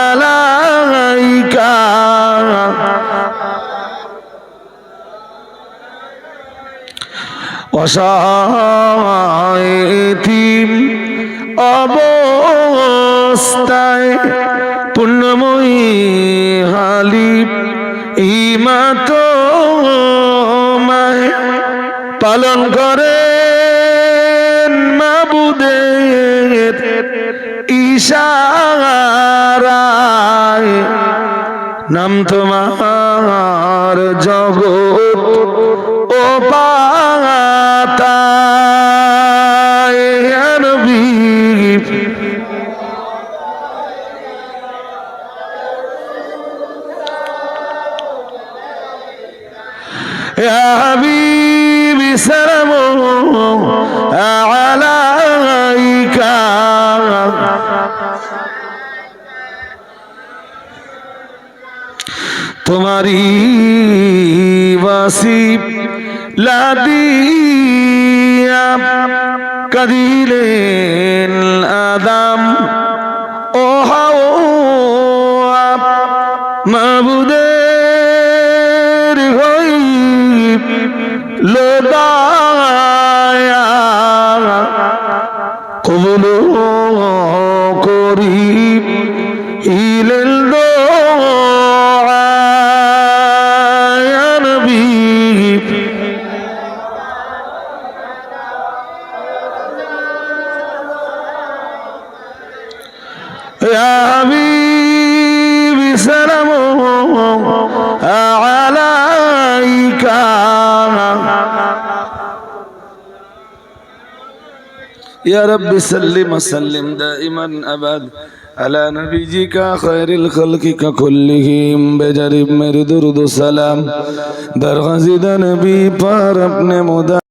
আলাইকা, অসহায় এতিম অবস্থায় পুণ্যময়ী হালিম ইমাত মায় পালন করেন মাবুদের ইশারায়, নাম তোমার জগৎ ও পাতায়, ইয়া নবী ইয়া হাবিবি সালাম আলাইকা, তোমারি ওয়াসিব লাদিয়া, কদিলেন আদম ও হাওয়া, মাবুদের গয়ব লোদায়া, কবুল করিব ইলেল দোয়া, ইয়া নবী ইয়া হাবিবি সালাম আলাইকা, ইয়া রাব্বি সাল্লিম সাল্লিম দাইমান আবাদ আলা নবিয়িকা খায়রিল খালকিকা কুল্লিহিম, বেজারিব মেরে দুরুদ সালাম দরগাজিদা নবী পার আপনে মুদা।